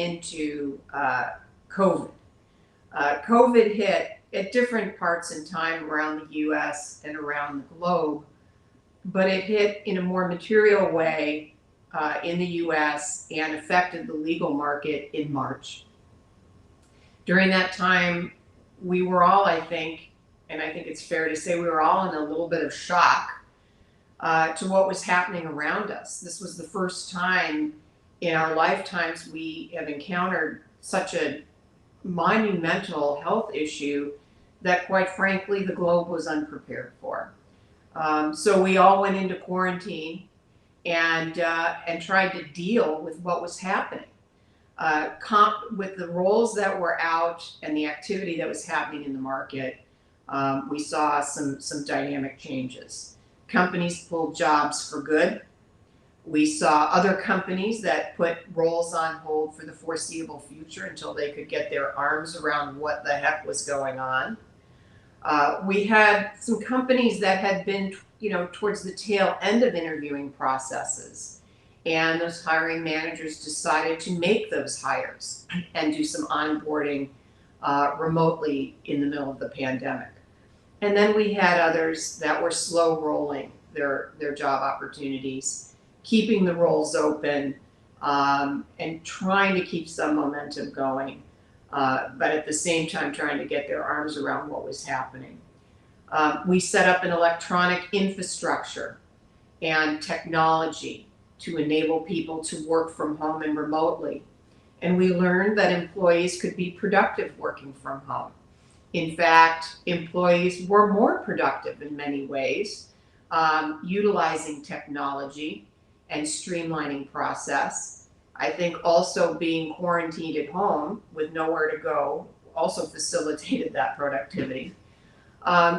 into COVID. COVID hit at different parts in time around the US and around the globe, but it hit in a more material way in the US and affected the legal market in March. During that time, we were all, I think, and I think it's fair to say we were all in a little bit of shock to what was happening around us. This was the first time in our lifetimes we have encountered such a monumental health issue that, quite frankly, the globe was unprepared for. So we all went into quarantine and tried to deal with what was happening. With the roles that were out and the activity that was happening in the market, we saw some dynamic changes. Companies pulled jobs for good. We saw other companies that put roles on hold for the foreseeable future until they could get their arms around what the heck was going on. We had some companies that had been, towards the tail end of interviewing processes, and those hiring managers decided to make those hires and do some onboarding remotely in the middle of the pandemic. And then we had others that were slow rolling their job opportunities, keeping the roles open, and trying to keep some momentum going, but at the same time trying to get their arms around what was happening. We set up an electronic infrastructure and technology to enable people to work from home and remotely. And we learned that employees could be productive working from home. In fact, employees were more productive in many ways, utilizing technology and streamlining process. I think also being quarantined at home with nowhere to go also facilitated that productivity.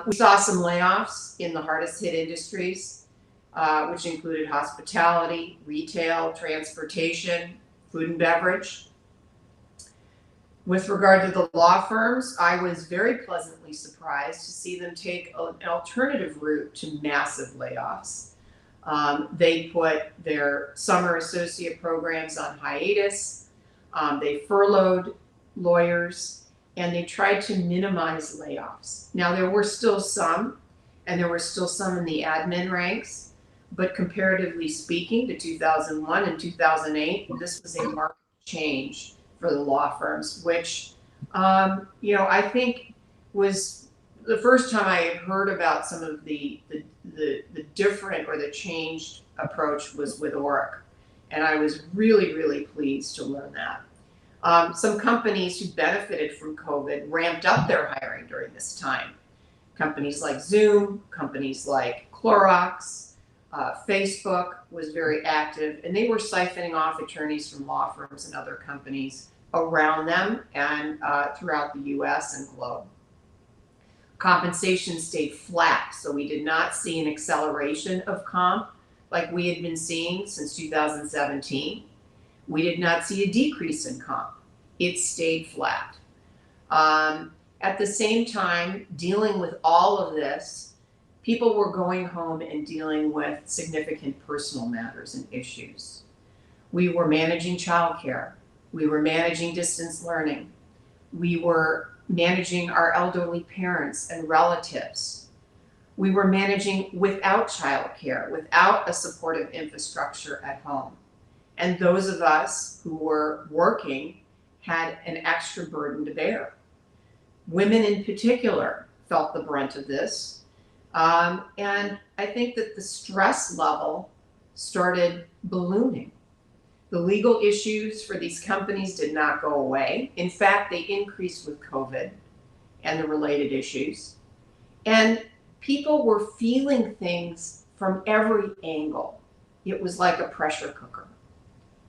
We saw some layoffs in the hardest hit industries, which included hospitality, retail, transportation, food and beverage. With regard to the law firms, I was very pleasantly surprised to see them take an alternative route to massive layoffs. They put their summer associate programs on hiatus. They furloughed lawyers, and they tried to minimize layoffs. Now, there were still some, and there were still some in the admin ranks, but comparatively speaking to 2001 and 2008, this was a marked change for the law firms, which, I think was the first time I had heard about some of the different or the changed approach was with Oric. And I was really, really pleased to learn that. Some companies who benefited from COVID ramped up their hiring during this time. Companies like Zoom, companies like Clorox, Facebook was very active, and they were siphoning off attorneys from law firms and other companies around them and throughout the US and globe. Compensation stayed flat, so we did not see an acceleration of comp like we had been seeing since 2017. We did not see a decrease in comp. It stayed flat. At the same time, dealing with all of this, people were going home and dealing with significant personal matters and issues. We were managing childcare. We were managing distance learning. We were managing our elderly parents and relatives. We were managing without childcare, without a supportive infrastructure at home. And those of us who were working had an extra burden to bear. Women in particular felt the brunt of this. And I think that the stress level started ballooning. The legal issues for these companies did not go away. In fact, they increased with COVID and the related issues. And people were feeling things from every angle. It was like a pressure cooker.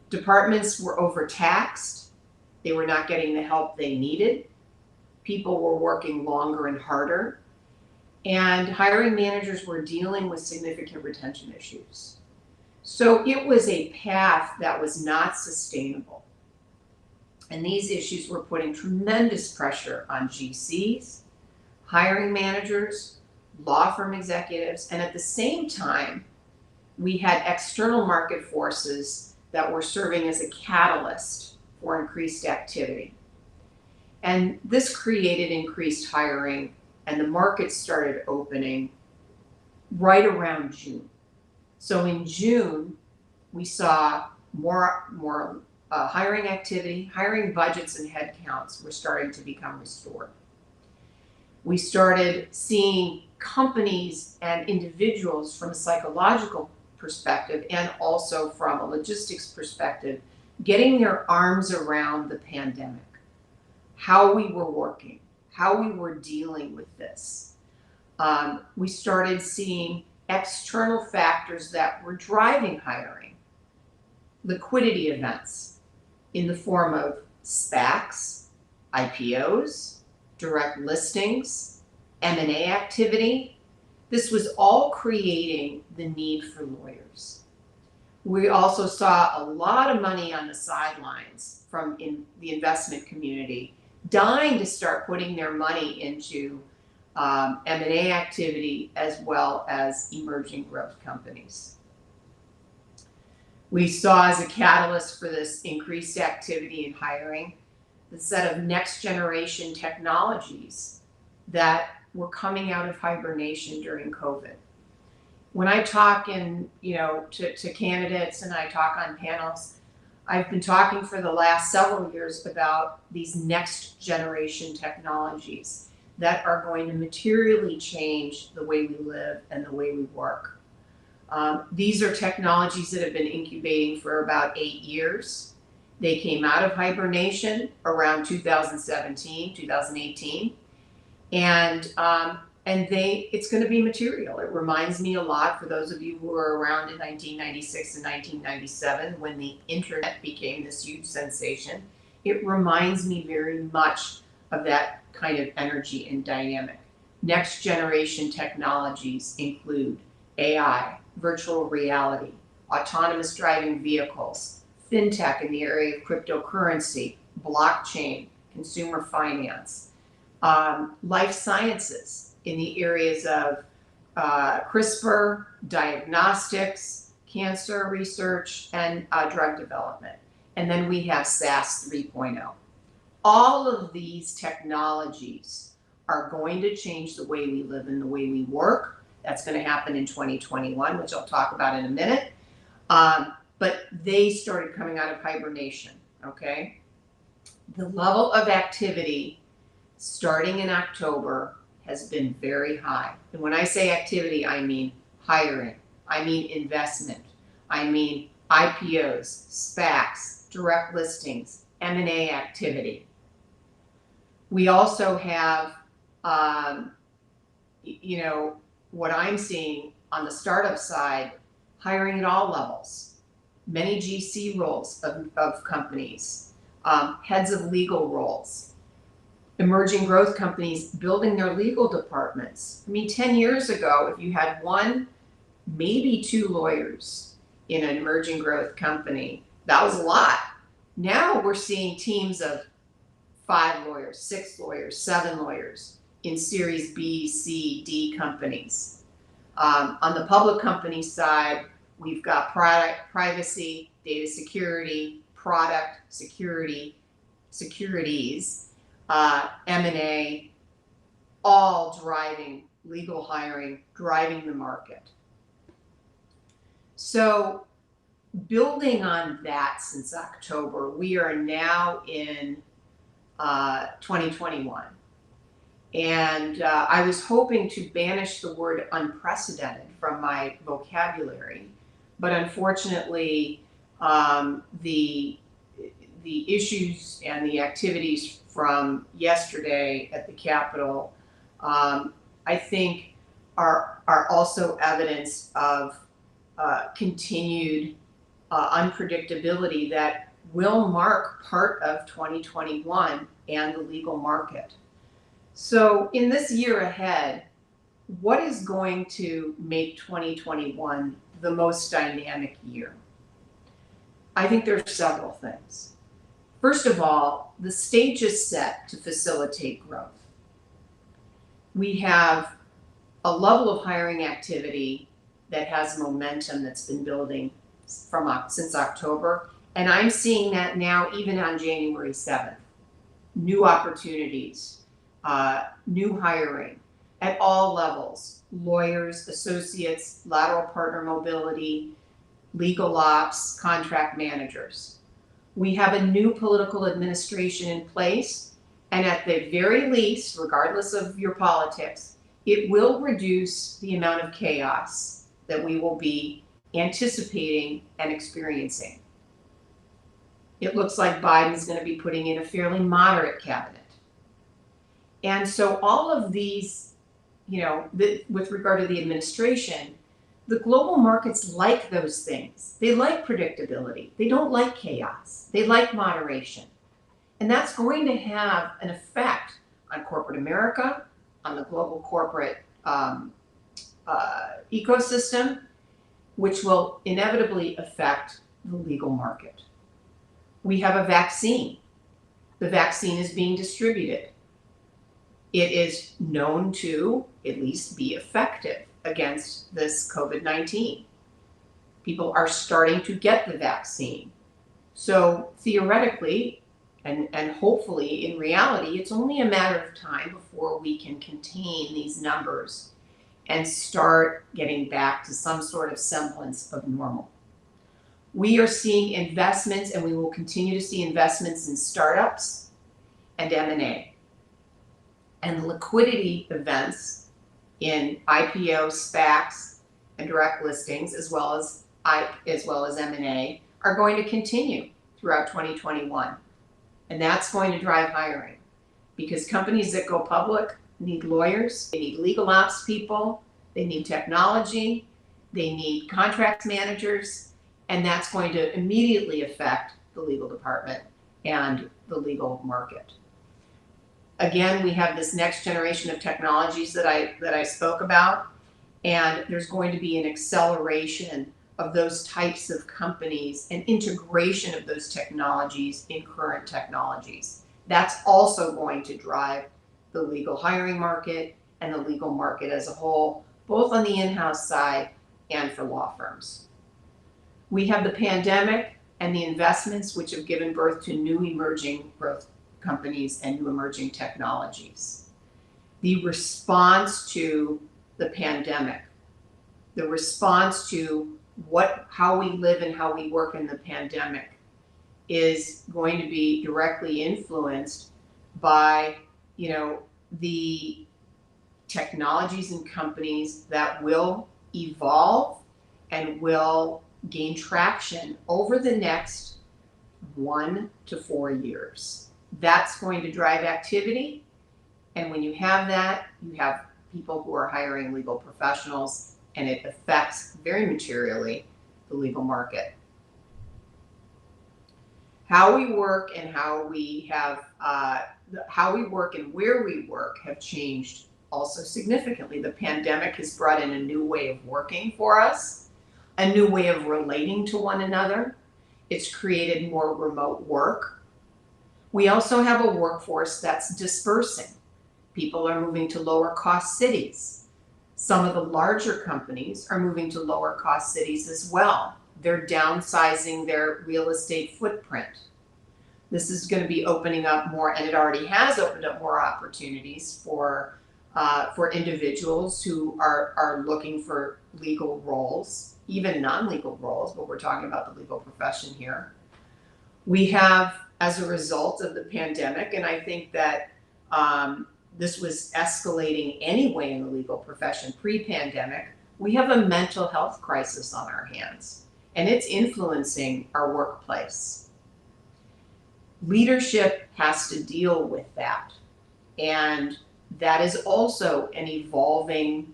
Departments were overtaxed. They were not getting the help they needed. People were working longer and harder. And hiring managers were dealing with significant retention issues. So it was a path that was not sustainable. And these issues were putting tremendous pressure on GCs, hiring managers, law firm executives, and at the same time, we had external market forces that were serving as a catalyst for increased activity. And this created increased hiring, and the market started opening right around June. So in June, we saw more hiring activity, hiring budgets and headcounts were starting to become restored. We started seeing companies and individuals from a psychological perspective and also from a logistics perspective getting their arms around the pandemic, how we were working, how we were dealing with this. We started seeing external factors that were driving hiring, liquidity events in the form of SPACs, IPOs, direct listings, M&A activity. This was all creating the need for lawyers. We also saw a lot of money on the sidelines from the investment community dying to start putting their money into M&A activity as well as emerging growth companies. We saw as a catalyst for this increased activity in hiring the set of next generation technologies that were coming out of hibernation during COVID. When I talk to candidates and I talk on panels, I've been talking for the last several years about these next generation technologies that are going to materially change the way we live and the way we work. These are technologies that have been incubating for about 8 years. They came out of hibernation around 2017, 2018, and it's going to be material. It reminds me a lot, for those of you who were around in 1996 and 1997 when the internet became this huge sensation. It reminds me very much of that kind of energy and dynamic. Next generation technologies include AI, virtual reality, autonomous driving vehicles, fintech in the area of cryptocurrency, blockchain, consumer finance, life sciences in the areas of CRISPR, diagnostics, cancer research, and drug development. And then we have SaaS 3.0. All of these technologies are going to change the way we live and the way we work. That's going to happen in 2021, which I'll talk about in a minute. But they started coming out of hibernation, okay? The level of activity starting in October has been very high. And when I say activity, I mean hiring, I mean investment, I mean IPOs, SPACs, direct listings, M&A activity. We also have, what I'm seeing on the startup side, hiring at all levels, many GC roles of companies, heads of legal roles, emerging growth companies building their legal departments. I mean, 10 years ago, if you had one, maybe two lawyers in an emerging growth company, that was a lot. Now we're seeing teams of 5 lawyers, 6 lawyers, 7 lawyers in Series B, C, D companies. On the public company side, we've got product privacy, data security, product security, securities, M&A, all driving legal hiring, driving the market. So building on that since October, we are now in 2021. And I was hoping to banish the word unprecedented from my vocabulary, but unfortunately, the issues and the activities from yesterday at the Capitol, I think are also evidence of continued unpredictability that will mark part of 2021 and the legal market. So in this year ahead, what is going to make 2021 the most dynamic year? I think there are several things. First of all, the stage is set to facilitate growth. We have a level of hiring activity that has momentum that's been building since October, And I'm seeing that now even on January 7th. New opportunities, new hiring at all levels, lawyers, associates, lateral partner mobility, legal ops, contract managers. We have a new political administration in place, and at the very least, regardless of your politics, it will reduce the amount of chaos that we will be anticipating and experiencing. It looks like Biden's going to be putting in a fairly moderate cabinet. And so all of these, with regard to the administration, the global markets like those things. They like predictability. They don't like chaos. They like moderation. And that's going to have an effect on corporate America, on the global corporate ecosystem, which will inevitably affect the legal market. We have a vaccine. The vaccine is being distributed. It is known to at least be effective against this COVID-19. People are starting to get the vaccine. So theoretically, and hopefully in reality, it's only a matter of time before we can contain these numbers and start getting back to some sort of semblance of normal. We are seeing investments, and we will continue to see investments in startups and M&A. And liquidity events in IPO, SPACs, and direct listings, as well as M&A, are going to continue throughout 2021. And that's going to drive hiring, because companies that go public need lawyers, they need legal ops people, they need technology, they need contracts managers, and that's going to immediately affect the legal department and the legal market. Again, we have this next generation of technologies that I spoke about, and there's going to be an acceleration of those types of companies and integration of those technologies in current technologies. That's also going to drive the legal hiring market and the legal market as a whole, both on the in-house side and for law firms. We have the pandemic and the investments which have given birth to new emerging growth companies and new emerging technologies. The response to the pandemic, the response to how we live and how we work in the pandemic is going to be directly influenced by, the technologies and companies that will evolve and will gain traction over the next 1 to 4 years. That's going to drive activity. And when you have that, you have people who are hiring legal professionals, and it affects very materially the legal market. How we work and how we work and where we work have changed also significantly. The pandemic has brought in a new way of working for us, a new way of relating to one another. It's created more remote work. We also have a workforce that's dispersing. People are moving to lower cost cities. Some of the larger companies are moving to lower cost cities as well. They're downsizing their real estate footprint. This is going to be opening up more, and it already has opened up more opportunities for individuals who are looking for legal roles, even non-legal roles, but we're talking about the legal profession here. We have, as a result of the pandemic, and I think that this was escalating anyway in the legal profession pre-pandemic, we have a mental health crisis on our hands, and it's influencing our workplace. Leadership has to deal with that, and that is also an evolving,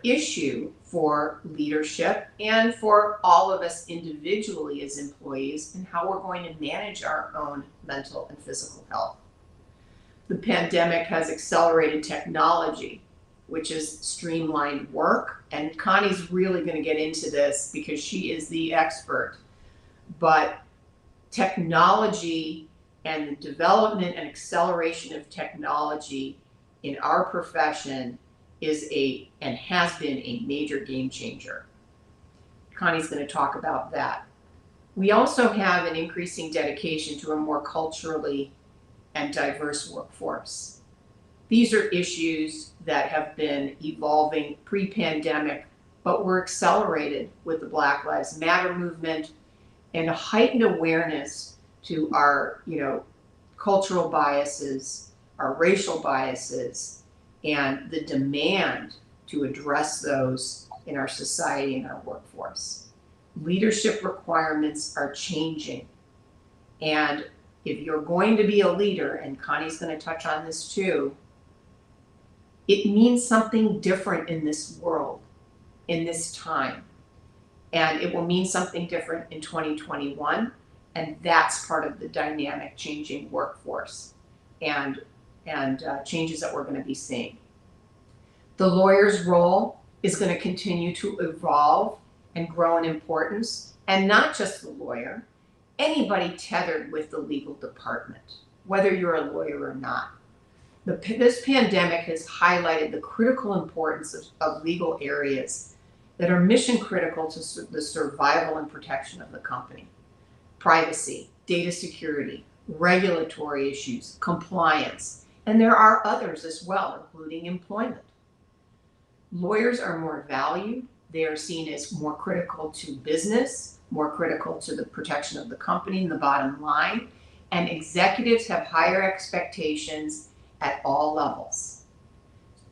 issue for leadership and for all of us individually as employees, and how we're going to manage our own mental and physical health. The pandemic has accelerated technology, which has streamlined work, and Connie's really going to get into this because she is the expert. But technology and the development and acceleration of technology in our profession is and has been a major game changer. Connie's going to talk about that. We also have an increasing dedication to a more culturally and diverse workforce. These are issues that have been evolving pre-pandemic, but were accelerated with the Black Lives Matter movement and a heightened awareness to our, cultural biases, our racial biases, and the demand to address those in our society and our workforce. Leadership requirements are changing. And if you're going to be a leader, and Connie's going to touch on this too, it means something different in this world, in this time. And it will mean something different in 2021. And that's part of the dynamic changing workforce and changes that we're going to be seeing. The lawyer's role is going to continue to evolve and grow in importance, and not just the lawyer, anybody tethered with the legal department, whether you're a lawyer or not. This pandemic has highlighted the critical importance of legal areas that are mission critical to the survival and protection of the company. Privacy, data security, regulatory issues, compliance, and there are others as well, including employment. Lawyers are more valued. They are seen as more critical to business, more critical to the protection of the company and the bottom line, and executives have higher expectations at all levels.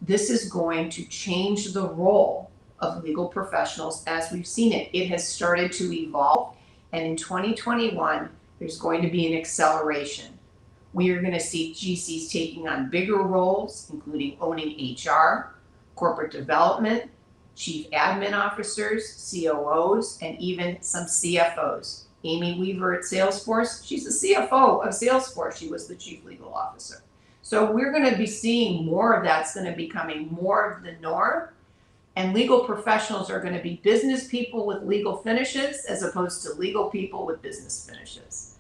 This is going to change the role of legal professionals as we've seen it. It has started to evolve, and in 2021, there's going to be an acceleration. We are going to see GCs taking on bigger roles, including owning HR, corporate development, chief admin officers, COOs, and even some CFOs. Amy Weaver at Salesforce, she's the CFO of Salesforce. She was the chief legal officer. So we're going to be seeing more of that's going to be becoming more of the norm. And legal professionals are going to be business people with legal finishes as opposed to legal people with business finishes.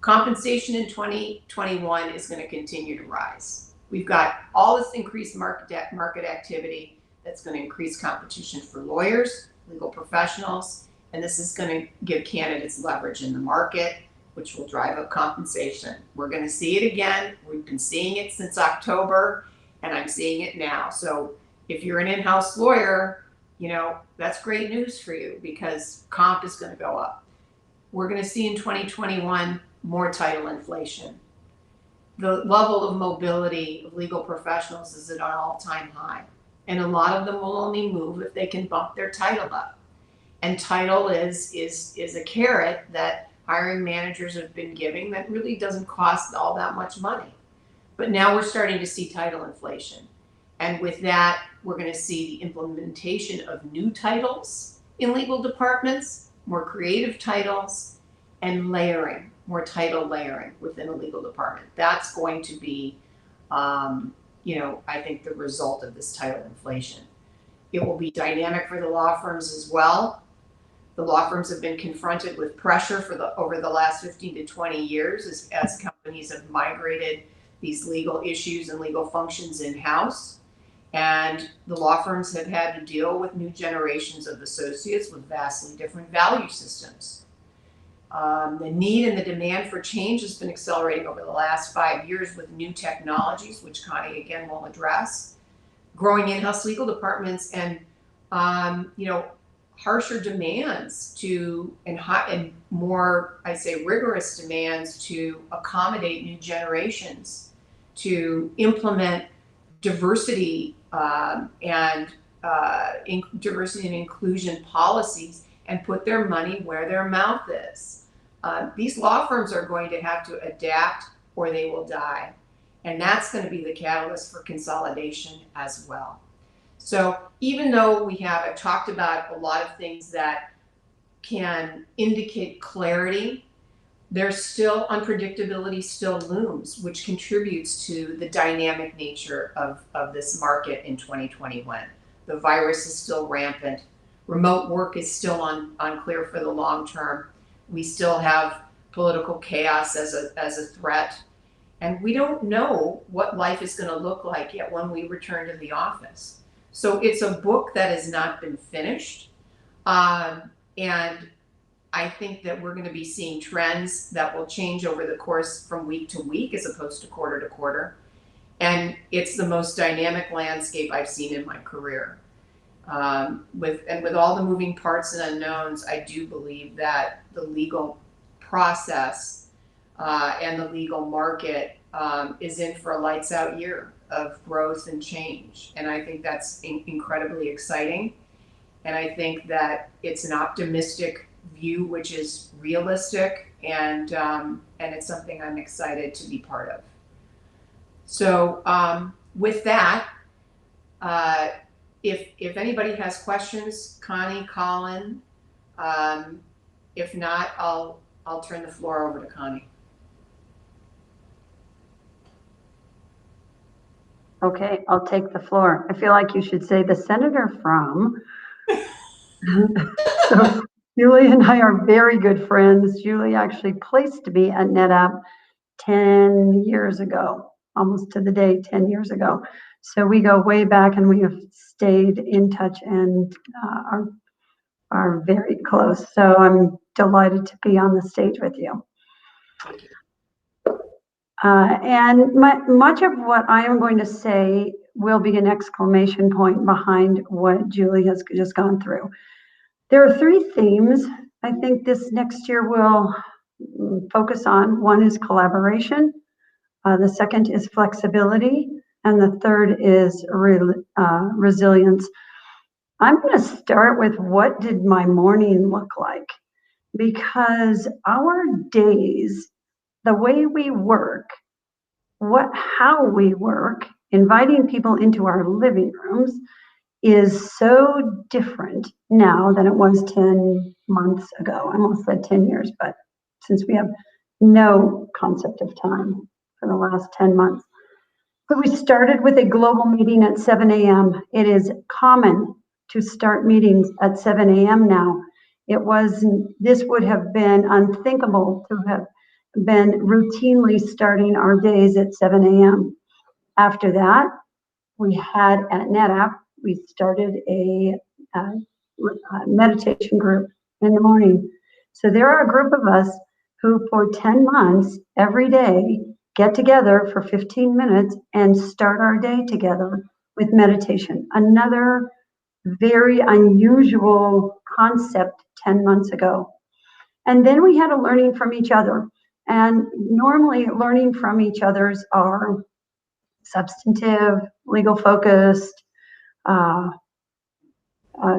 Compensation in 2021 is going to continue to rise. We've got all this increased market activity that's going to increase competition for lawyers, legal professionals, and this is going to give candidates leverage in the market, which will drive up compensation. We're going to see it again. We've been seeing it since October, and I'm seeing it now. So if you're an in-house lawyer, that's great news for you because comp is going to go up. We're going to see in 2021 more title inflation. The level of mobility of legal professionals is at an all-time high, and a lot of them will only move if they can bump their title up. And title is a carrot that hiring managers have been giving that really doesn't cost all that much money. But now we're starting to see title inflation. And with that, we're going to see the implementation of new titles in legal departments, more creative titles, and layering, more title layering within a legal department. That's going to be, I think the result of this title inflation. It will be dynamic for the law firms as well. The law firms have been confronted with pressure over the last 15 to 20 years as companies have migrated these legal issues and legal functions in-house. And the law firms have had to deal with new generations of associates with vastly different value systems. The need and the demand for change has been accelerating over the last 5 years with new technologies, which Connie again will address, growing in-house legal departments, and harsher demands and more, I say, rigorous demands to accommodate new generations, to implement diversity diversity and inclusion policies and put their money where their mouth is. These law firms are going to have to adapt or they will die. And that's going to be the catalyst for consolidation as well. So even though I've talked about a lot of things that can indicate clarity, there's still unpredictability still looms, which contributes to the dynamic nature of this market in 2021. The virus is still rampant. Remote work is still unclear for the long term. We still have political chaos as a threat. And we don't know what life is going to look like yet when we return to the office. So it's a book that has not been finished. And I think that we're going to be seeing trends that will change over the course from week to week as opposed to quarter. And it's the most dynamic landscape I've seen in my career. With all the moving parts and unknowns, I do believe that the legal process and the legal market is in for a lights out year of growth and change. And I think that's incredibly exciting. And I think that it's an optimistic view, which is realistic, and it's something I'm excited to be part of. So with that, if anybody has questions, Connie, Colin, if not, I'll turn the floor over to Connie. Okay, I'll take the floor. I feel like you should say the senator from. So Julie and I are very good friends. Julie actually placed me at NetApp 10 years ago, almost to the day 10 years ago. So we go way back, and we have stayed in touch and are very close. So I'm delighted to be on the stage with you. And much of what I am going to say will be an exclamation point behind what Julie has just gone through. There are three themes I think this next year will focus on. One is collaboration, the second is flexibility, and the third is resilience. I'm going to start with what did my morning look like, because our days, the way we work, how we work, inviting people into our living rooms is so different now than it was 10 months ago. I almost said 10 years, but since we have no concept of time for the last 10 months. But we started with a global meeting at 7 a.m. It is common to start meetings at 7 a.m. now. This would have been unthinkable to have been routinely starting our days at 7 a.m. After that, we had at NetApp, we started a meditation group in the morning. So there are a group of us who for 10 months every day get together for 15 minutes and start our day together with meditation. Another very unusual concept 10 months ago. And then we had a learning from each other. And normally learning from each other's are substantive, legal focused,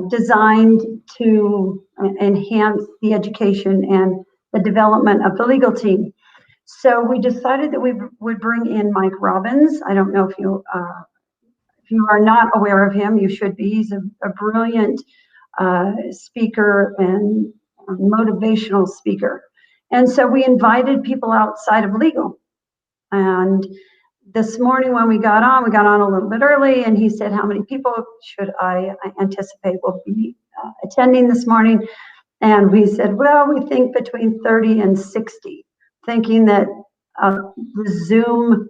designed to enhance the education and the development of the legal team. So we decided that we would bring in Mike Robbins. I don't know if you are not aware of him, you should be. He's a brilliant speaker and motivational speaker. And so we invited people outside of legal. And this morning when we got on a little bit early, and he said, how many people should I anticipate will be attending this morning? And we said, well, we think between 30 and 60, thinking that the Zoom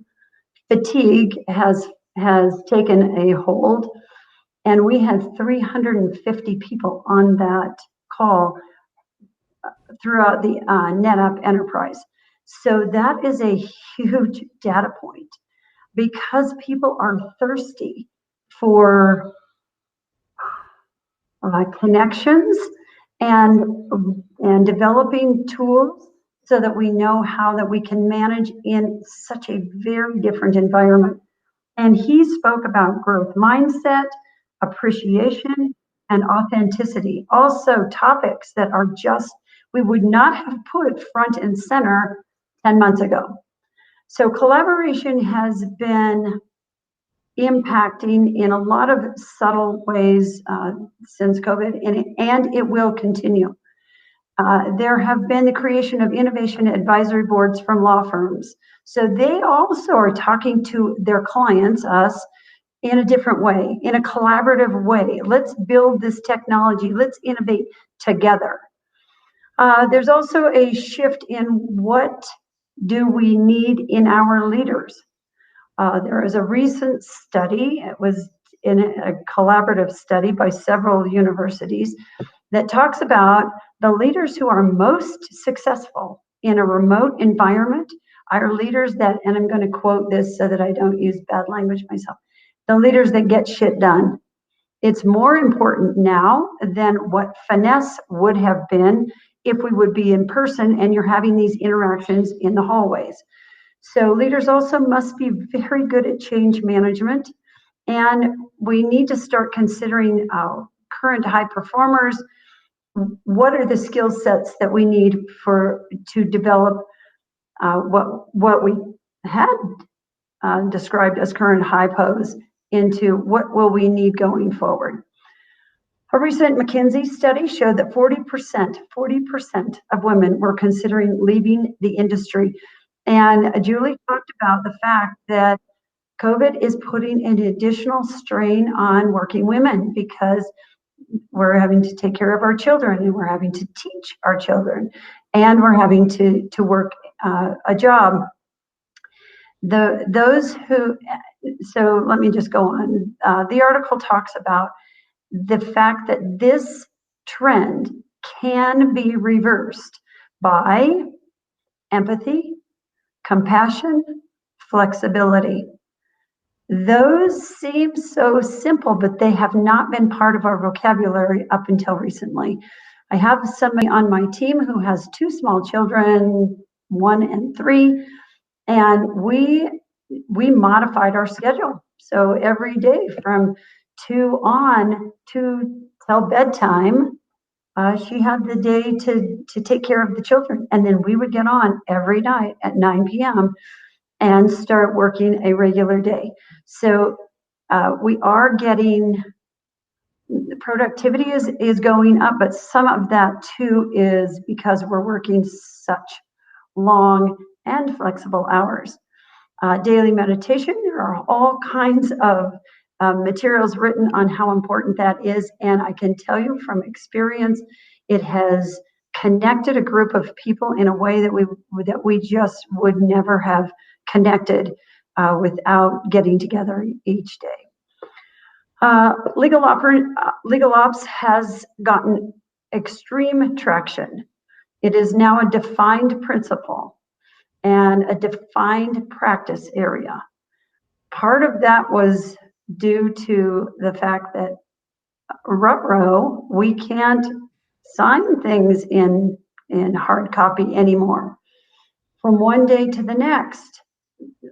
fatigue has taken a hold. And we had 350 people on that call throughout the NetApp enterprise. So that is a huge data point, because people are thirsty for connections and developing tools so that we know how that we can manage in such a very different environment. And he spoke about growth mindset, appreciation, and authenticity. Also topics that are just, we would not have put front and center 10 months ago. So collaboration has been impacting in a lot of subtle ways since COVID, and it will continue. There have been the creation of innovation advisory boards from law firms. So they also are talking to their clients, us, in a different way, in a collaborative way. Let's build this technology. Let's innovate together. There's also a shift in what do we need in our leaders. There is a recent study, it was in a collaborative study by several universities, that talks about the leaders who are most successful in a remote environment are leaders that, and I'm going to quote this so that I don't use bad language myself, the leaders that get shit done. It's more important now than what finesse would have been if we would be in person and you're having these interactions in the hallways. So leaders also must be very good at change management, and we need to start considering current high performers. What are the skill sets that we need to develop what we had described as current high pose into what will we need going forward. A recent McKinsey study showed that 40% of women were considering leaving the industry. And Julie talked about the fact that COVID is putting an additional strain on working women because we're having to take care of our children, and we're having to teach our children, and we're having to work a job. So let me just go on. The article talks about the fact that this trend can be reversed by empathy, compassion, flexibility. Those seem so simple, but they have not been part of our vocabulary up until recently. I have somebody on my team who has 2 small children, 1 and 3, and we modified our schedule. So every day from 2 on to till bedtime, she had the day to take care of the children. And then we would get on every night at 9 p.m. and start working a regular day. So we are getting, productivity is going up, but some of that too is because we're working such long and flexible hours. Daily meditation, there are all kinds of materials written on how important that is, and I can tell you from experience, it has connected a group of people in a way that we just would never have connected without getting together each day. Legal ops has gotten extreme traction. It is now a defined principle and a defined practice area. Part of that was due to the fact that ruh-roh, we can't sign things in hard copy anymore. From one day to the next,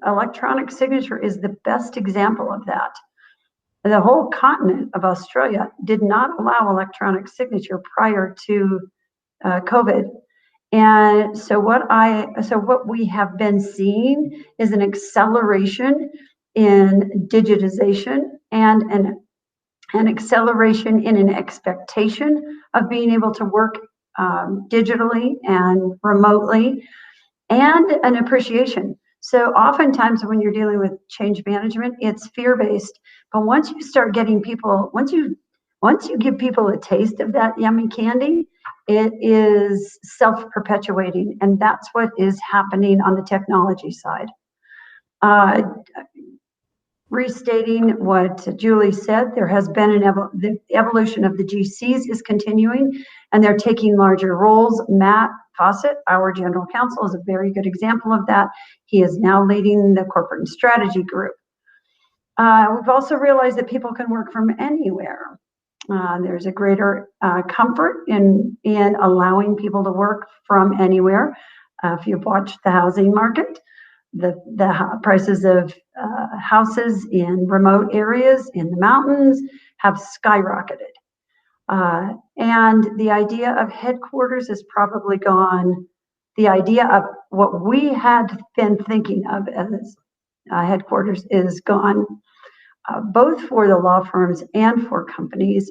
electronic signature is the best example of that. The whole continent of Australia did not allow electronic signature prior to COVID. And so what we have been seeing is an acceleration in digitization and an acceleration in an expectation of being able to work digitally and remotely, and an appreciation. So oftentimes when you're dealing with change management, it's fear-based. But once you start getting people, once you give people a taste of that yummy candy, it is self-perpetuating, and that's what is happening on the technology side. Restating what Julie said, there has been the evolution of the GCs is continuing, and they're taking larger roles. Matt Fawcett, our general counsel, is a very good example of that. He is now leading the corporate and strategy group. We've also realized that people can work from anywhere. There's a greater comfort in allowing people to work from anywhere. If you've watched the housing market, the prices of houses in remote areas in the mountains have skyrocketed. And the idea of headquarters is probably gone. The idea of what we had been thinking of as headquarters is gone, both for the law firms and for companies.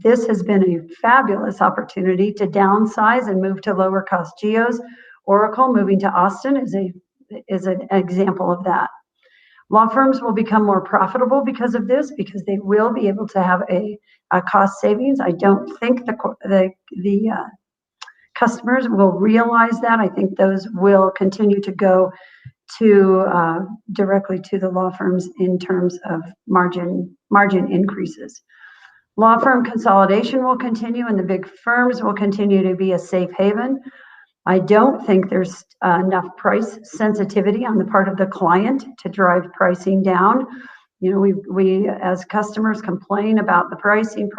This has been a fabulous opportunity to downsize and move to lower cost geos. Oracle moving to Austin is an example of that. Law firms will become more profitable because of this, because they will be able to have a cost savings. I don't think the customers will realize that. I think those will continue to go to directly to the law firms in terms of margin increases. Law firm consolidation will continue, and the big firms will continue to be a safe haven. I don't think there's enough price sensitivity on the part of the client to drive pricing down. You know, we as customers complain about the pricing.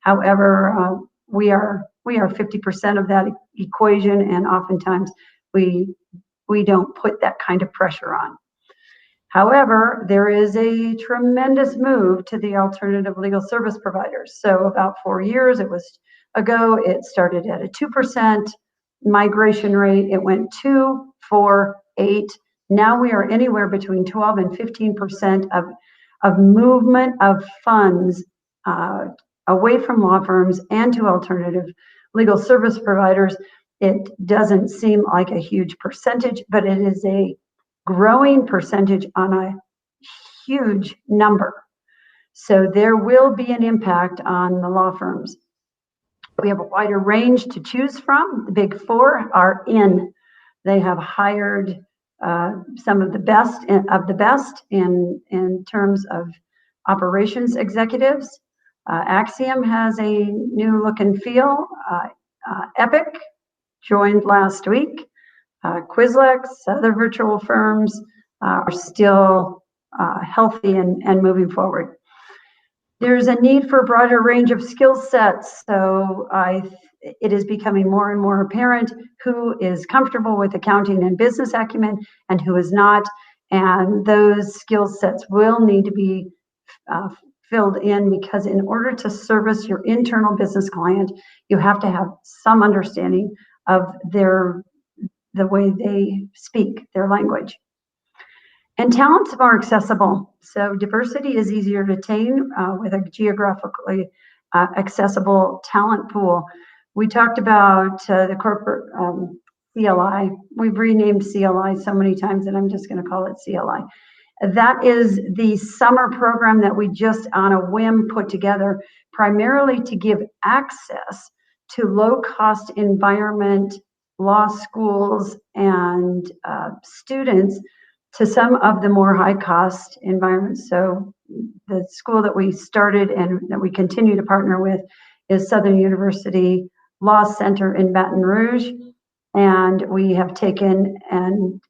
However, we are 50% of that equation, and oftentimes we don't put that kind of pressure on. However, there is a tremendous move to the alternative legal service providers. So about 4 years ago, it started at a 2% migration rate. It went 2, 4, 8. Now we are anywhere between 12 and 15% of movement of funds away from law firms and to alternative legal service providers. It doesn't seem like a huge percentage, but it is a growing percentage on a huge number. So there will be an impact on the law firms. We have a wider range to choose from. The big four are in. They have hired some of the best in terms of operations executives. Axiom has a new look and feel. Epic joined last week. Quizlex, other virtual firms are still healthy and moving forward. There's a need for a broader range of skill sets, so it is becoming more and more apparent who is comfortable with accounting and business acumen and who is not, and those skill sets will need to be filled in, because in order to service your internal business client, you have to have some understanding of the way they speak, their language. And talent's more accessible. So diversity is easier to attain with a geographically accessible talent pool. We talked about the corporate CLI. We've renamed CLI so many times that I'm just going to call it CLI. That is the summer program that we just on a whim put together, primarily to give access to low-cost environment law schools and students to some of the more high-cost environments. So the school that we started and that we continue to partner with is Southern University Law Center in Baton Rouge. And we have taken, and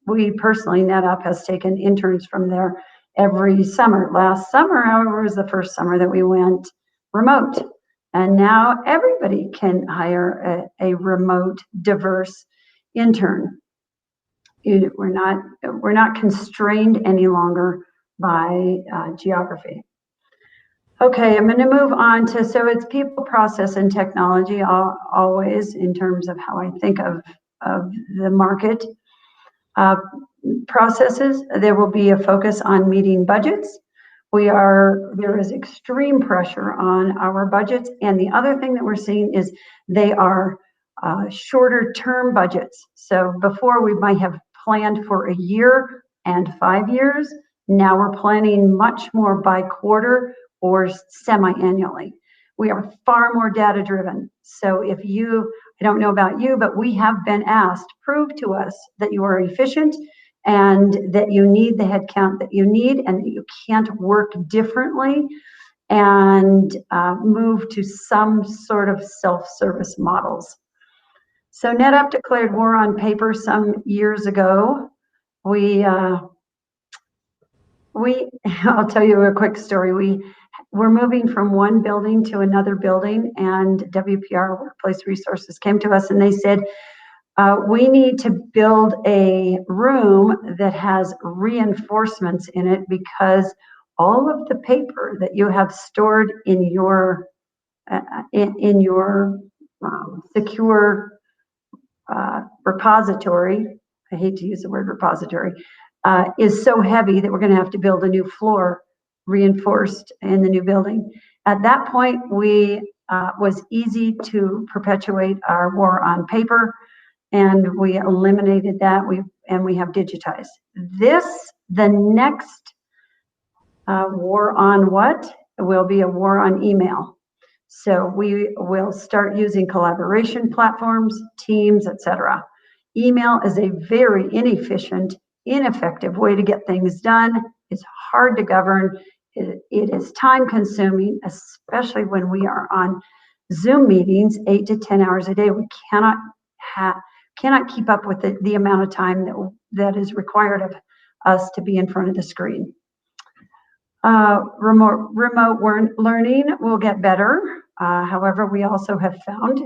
we personally, NetUp has taken interns from there every summer. Last summer, however, was the first summer that we went remote. And now everybody can hire a remote, diverse intern. We're not constrained any longer by geography. Okay, I'm going to move on to, so it's people, process, and technology always in terms of how I think of the market. Processes, there will be a focus on meeting budgets. There is extreme pressure on our budgets, and the other thing that we're seeing is they are shorter term budgets. So before we might have planned for a year and 5 years, now we're planning much more by quarter or semi-annually. We are far more data driven. So I don't know about you, but we have been asked, prove to us that you are efficient and that you need the headcount that you need and that you can't work differently, and move to some sort of self-service models. So NetUp declared war on paper some years ago. I'll tell you a quick story. We're moving from one building to another building, and WPR, Workplace Resources, came to us and they said, we need to build a room that has reinforcements in it, because all of the paper that you have stored in your secure repository, I hate to use the word repository, is so heavy that we're going to have to build a new floor reinforced in the new building. At that point, was easy to perpetuate our war on paper, and we eliminated that. We have digitized. The next war on what will be a war on email. So we will start using collaboration platforms, Teams, etc. Email is a very inefficient, ineffective way to get things done. It's hard to govern. it is time consuming, especially when we are on Zoom meetings 8 to 10 hours a day. We cannot keep up with the amount of time that is required of us to be in front of the screen. Remote learning will get better. However, we also have found,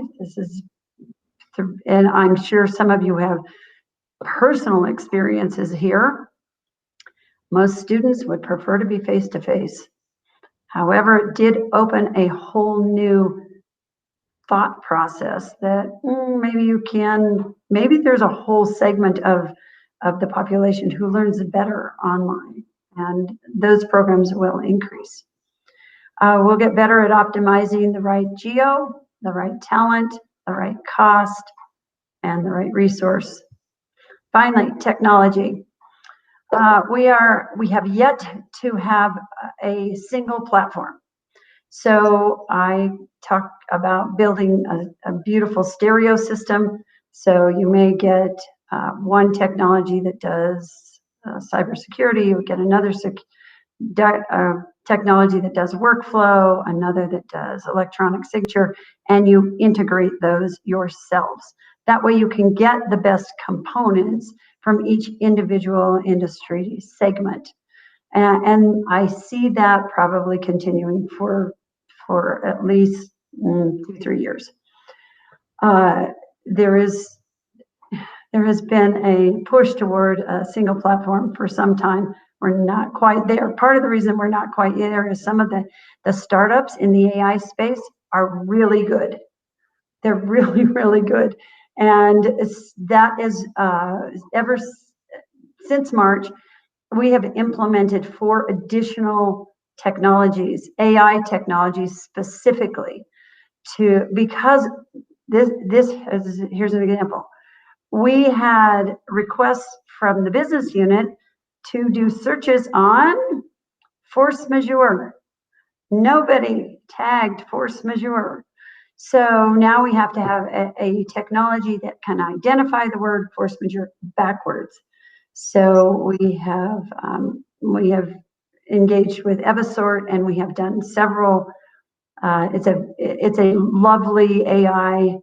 and I'm sure some of you have personal experiences here, most students would prefer to be face-to-face. However, it did open a whole new thought process that maybe there's a whole segment of the population who learns better online, and those programs will increase. We'll get better at optimizing the right geo, the right talent, the right cost, and the right resource. Finally, technology. We have yet to have a single platform. So I talk about building a beautiful stereo system. So you may get one technology that does cybersecurity, you would get another technology that does workflow, another that does electronic signature, and you integrate those yourselves. That way you can get the best components from each individual industry segment. And I see that probably continuing for at least 2-3 years. There has been a push toward a single platform for some time. We're not quite there. Part of the reason we're not quite there is some of the startups in the AI space are really good. They're really, really good. And that is ever since March, we have implemented 4 additional technologies, AI technologies specifically, because here's an example. We had requests from the business unit to do searches on force majeure. Nobody tagged force majeure. So now we have to have a technology that can identify the word force majeure backwards. So we have engaged with Evisort, and we have done several. It's a lovely AI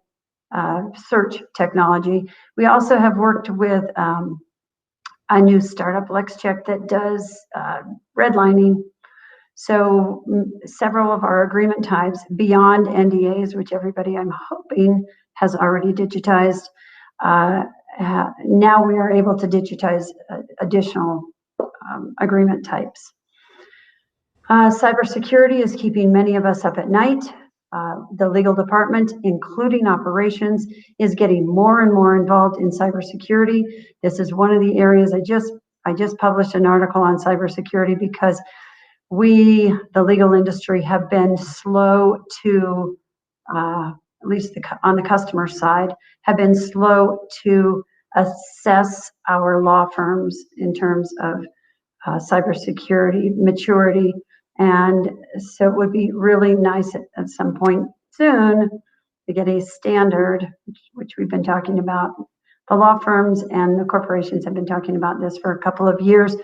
search technology. We also have worked with a new startup, LexCheck, that does redlining. So several of our agreement types beyond NDAs, which everybody I'm hoping has already digitized. Now we are able to digitize additional agreement types. Cybersecurity is keeping many of us up at night. The legal department, including operations, is getting more and more involved in cybersecurity. This is one of the areas I just published an article on cybersecurity because we, the legal industry, have been slow to, at least on the customer side, have been slow to assess our law firms in terms of cybersecurity maturity. And so it would be really nice at some point soon to get a standard, which we've been talking about. The law firms and the corporations have been talking about this for a couple of years,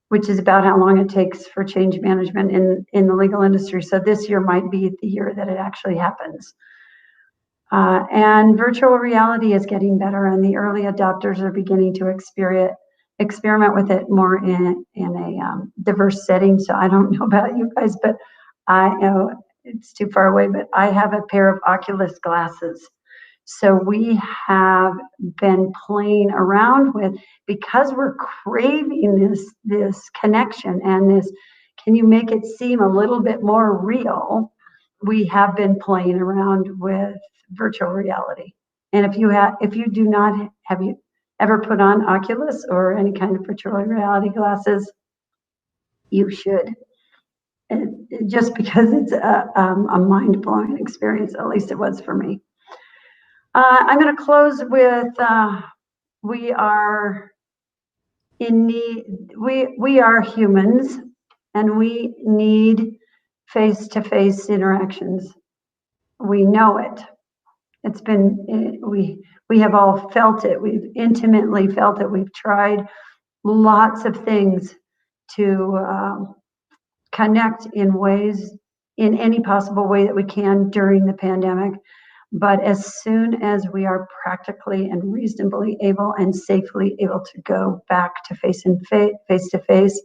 which is about how long it takes for change management in the legal industry. So this year might be the year that it actually happens. And virtual reality is getting better, and the early adopters are beginning to experiment with it more in a diverse setting. So I don't know about you guys, but I know it's too far away, but I have a pair of Oculus glasses. So we have been playing around with, because we're craving this connection and this, can you make it seem a little bit more real? We have been playing around with virtual reality. And have you ever put on Oculus or any kind of virtual reality glasses? You should. And just because it's a mind-blowing experience, at least it was for me. I'm going to close with we are in need. We are humans, and we need face-to-face interactions. We know it. It's been we have all felt it. We've intimately felt it. We've tried lots of things to connect in ways, in any possible way that we can during the pandemic. But as soon as we are practically and reasonably able and safely able to go back to face to face,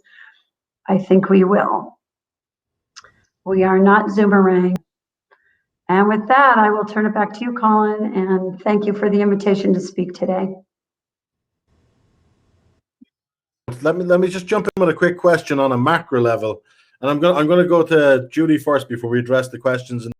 I think we will. We are not Zoomerang. And with that, I will turn it back to you, Colin, and thank you for the invitation to speak today. Let me just jump in with a quick question on a macro level, and I'm going to go to Judy first before we address the questions